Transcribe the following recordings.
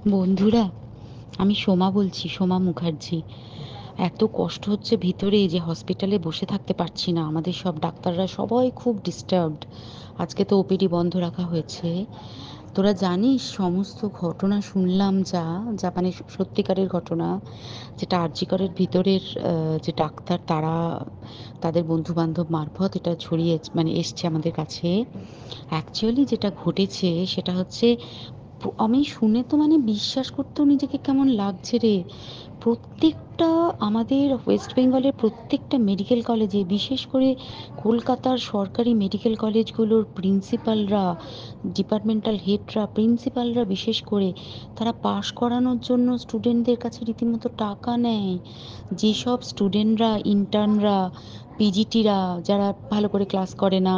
বন্ধুরা, আমি সোমা বলছি, সোমা মুখার্জি। এত কষ্ট হচ্ছে ভিতরে যে হসপিটালে বসে থাকতে পারছি না। আমাদের সব ডাক্তাররা সবাই খুব ডিস্টার্বড। আজকে তো ওপিডি বন্ধ রাখা হয়েছে। তোরা জানিস সমস্ত ঘটনা শুনলাম, যা যা মানে সত্যিকারের ঘটনা, যেটা আরজি করের ভিতরের যে ডাক্তার তারা তাদের বন্ধু বান্ধব মারফত এটা ছড়িয়ে মানে এসছে আমাদের কাছে। অ্যাকচুয়ালি যেটা ঘটেছে সেটা হচ্ছে, আমি শুনে তো মানে বিশ্বাস করতেও নিজেকে কেমন লাগছে রে। প্রত্যেকটা আমাদের ওয়েস্ট বেঙ্গলের প্রত্যেকটা মেডিকেল কলেজে, বিশেষ করে কলকাতার সরকারি মেডিকেল কলেজগুলোর প্রিন্সিপালরা, ডিপার্টমেন্টাল হেডরা, প্রিন্সিপালরা বিশেষ করে, তারা পাশ করানোর জন্য স্টুডেন্টদের কাছে রীতিমতো টাকা নেয়। যেসব স্টুডেন্টরা, ইন্টার্নরা, পিজিটিরা, যারা ভালো করে ক্লাস করে না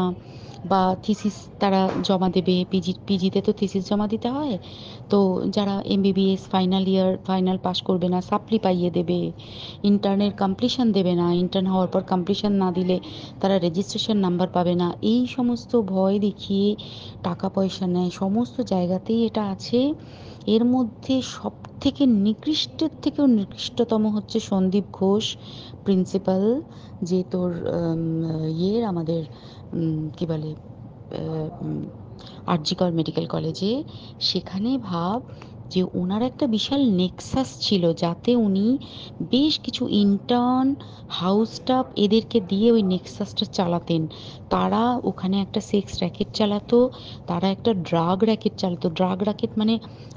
বা থিসিস তারা জমা দেবে, পিজিতে তো থিসিস জমা দিতে হয়, তো যারা MBBS final year final pass করবে না সাপ্লি পাইয়ে দেবে, ইন্টার্নের কমপ্লিশন দেবে না, ইন্টার্ন হওয়ার পর কমপ্লিশন না দিলে তারা রেজিস্ট্রেশন নাম্বার পাবে না, এই সমস্ত ভয় দেখিয়ে টাকা পয়সা নেয়। সমস্ত জায়গাতেই এটা আছে। এর মধ্যে সব থেকে নিকৃষ্টের থেকেও নিকৃষ্টতম হচ্ছে সন্দীপ ঘোষ, প্রিন্সিপাল, যে তোর ইয়ের আমাদের কি বলে আরজি কর মেডিকেল কলেজে। সেখানে ভাব যে ওনার একটা বিশাল নেক্সাস ছিল, যাতে উনি বেশ কিছু ইন্টার্ন, হাউস স্টাফ এদেরকে দিয়ে ওই নেক্সাসটা চালাতেন। তারা ওখানে একটা সেক্স র্যাকেট চালাতো, তারা একটা ড্রাগ র্যাকেট চালাতো। ড্রাগ র্যাকেট মানে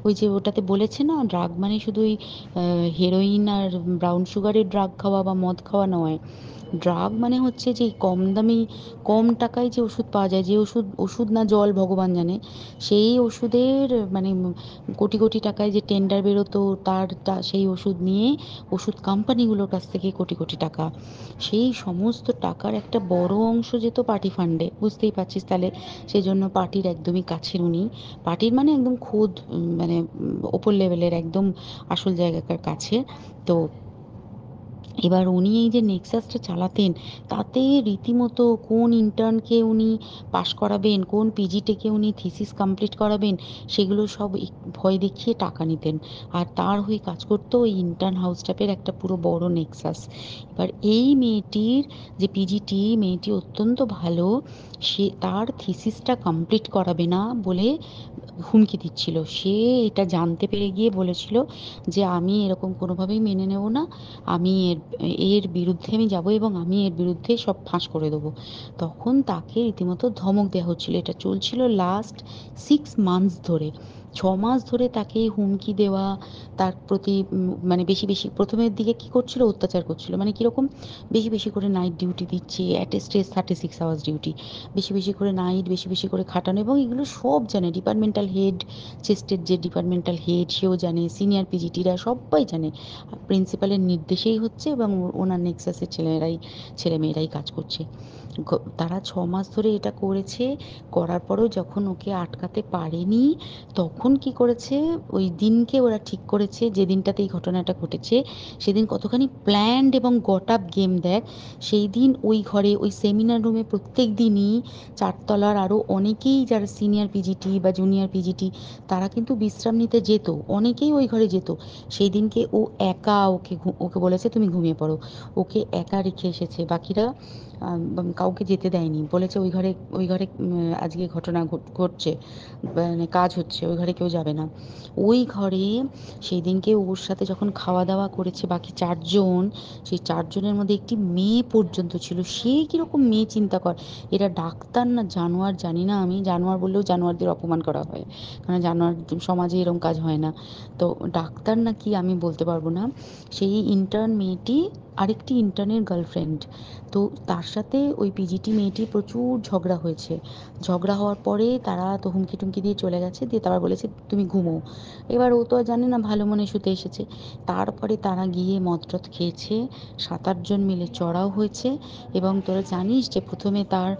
ওই যে ওটাতে বলেছে না, ড্রাগ মানে শুধু ওই হেরোইন আর ব্রাউন সুগারের ড্রাগ খাওয়া বা মদ খাওয়া নয়। ড্রাগ মানে হচ্ছে যে কম দামি, কম টাকায় যে ওষুধ পাওয়া যায়, যে ওষুধ, ওষুধ না জল ভগবান জানে, সেই ওষুধের মানে কোটি কোটি টাকায় যে টেন্ডার বেরোতো, সেই ওষুধ নিয়ে ওষুধ কোম্পানিগুলোর কাছ থেকে কোটি কোটি টাকা, সেই সমস্ত টাকার একটা বড় অংশ যেত পার্টি ফান্ডে, বুঝতেই পারছিস তাহলে। সেই জন্য পার্টির একদমই কাছের উনি, পার্টির মানে একদম খোদ মানে ওপর লেভেলের একদম আসল জায়গাকার কাছে। তো এবার উনি এই যে নেক্সাসটা চালাতেন, তাতে রীতিমতো কোন ইন্টার্নকে উনি পাশ করাবেন, কোন পিজিটিকে উনি থিসিস কমপ্লিট করাবেন, সেগুলো সব ভয় দেখিয়ে টাকা নিতেন। আর তার হয়ে কাজ করতো ওই ইন্টার্ন হাউস স্টাফের একটা পুরো বড় নেক্সাস। এবার এই মেয়েটির, যে পিজিটি মেয়েটি অত্যন্ত ভালো, সে তার থিসিসটা কমপ্লিট করাবে না বলে হুমকি দিচ্ছিল। সে এটা জানতে পেরে গিয়ে বলেছিল যে আমি এরকম কোনোভাবেই মেনে নেব না, আমি এর এর বিরুদ্ধে আমি যাব এবং আমি এর বিরুদ্ধে সব ফাঁস করে দেবো। তখন তাকে রীতিমতো ধমক দেওয়া হচ্ছিল। এটা চলছিল লাস্ট 6 মান্থস ধরে। 6 মাস ধরে তাকে হুমকি দেওয়া, তার প্রতি মানে বেশি বেশি প্রথমের দিকে কি করছিল, অত্যাচার করছিল, মানে কিরকম, বেশি বেশি করে নাইট ডিউটি দিচ্ছে, at a stress 36 hours duty, বেশি বেশি করে নাইট, বেশি বেশি করে খাটানো, এবং এগুলো সব জানে ডিপার্টমেন্টাল হেড, চেস্টের যে ডিপার্টমেন্টাল হেড সেও জানে, সিনিয়র পিজিটিরা সবাই জানে। প্রিন্সিপালের নির্দেশেই হচ্ছে এবং ওনার নেক্সাসের ছেলেমেয়েরাই কাজ করছে। তারা 6 মাস ধরে এটা করেছে। করার পরেও যখন ওকে আটকাতে পারেনি, তখন কি করেছে, ওই দিনকে ওরা ঠিক করেছে যে দিনটাতে এই ঘটনাটা ঘটেছে, সেদিন কতখানি প্ল্যান্ড এবং গট আপ গেম দেখ। সেই দিন ওই ঘরে, ওই সেমিনার রুমে প্রত্যেক দিনই চারতলার আরও অনেকেই যারা সিনিয়র পিজিটি বা জুনিয়র পিজিটি, তারা কিন্তু বিশ্রাম নিতে যেত, অনেকেই ওই ঘরে যেত। সেই দিনকে ও একা, ওকে বলেছে তুমি ঘুমিয়ে পড়ো, ওকে একা রেখে এসেছে। বাকিরা কাউকে যেতে দেয়নি, বলেছে ওই ঘরে আজকে ঘটনা ঘটছে, মানে কাজ হচ্ছে, ওই ঘরে কেউ যাবে না। ওই ঘরে সেই দিনকে ওর সাথে যখন খাওয়া দাওয়া করেছে বাকি 4 জন, সেই 4 জনের মধ্যে একটি মেয়ে পর্যন্ত ছিল। সে কিরকম মেয়ে চিন্তা কর, এরা ডাক্তার না জানোয়ার জানি না, আমি জানোয়ার বললেও জানোয়ারদের অপমান করা হয়, কারণ জানোয়ার সমাজে এরকম কাজ হয় না। তো ডাক্তার না কি আমি বলতে পারবো না। সেই ইন্টার্ন মেয়েটি আরেকটি ইন্টার্নের গার্লফ্রেন্ড। তো তার সাথে ওই পিজিটি মেয়েটি প্রচুর ঝগড়া হয়েছে। ঝগড়া হওয়ার পরে তারা তো হুমকি টুমকি দিয়ে চলে গেছে, দিয়ে তারা বলেছে তুমি ঘুমো। এবার ও তো আর জানে না, ভালো মনে শুতে এসেছে। তারপরে তারা গিয়ে মদটদ খেয়েছে, 7-8 জন মিলে চড়াও হয়েছে। এবং তোরা জানিস যে প্রথমে তার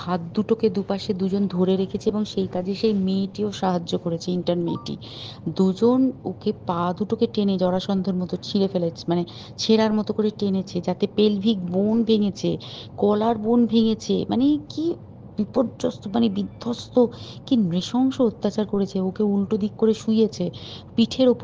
হাত দুটোকে দুপাশে 2 জন ধরে রেখেছে, এবং সেই কাজে সেই মেয়েটিও সাহায্য করেছে, ইন্টার্ন মেয়েটি। 2 জন ওকে পা দুটোকে টেনে জরাসন্ধর মতো ছিঁড়ে ফেলেছে, মানে ছেঁড়ার মতো করে টেনেছে, যাতে পেলভিক বোন ভেঙেছে, গলার বোন ভেঙেছে, মানে কি বিপর্যস্ত মানে বিধ্বস্ত, কি নৃশংস অত্যাচার করেছে, ওকে উল্টো দিক করে শুইয়েছে, পিঠের ওপর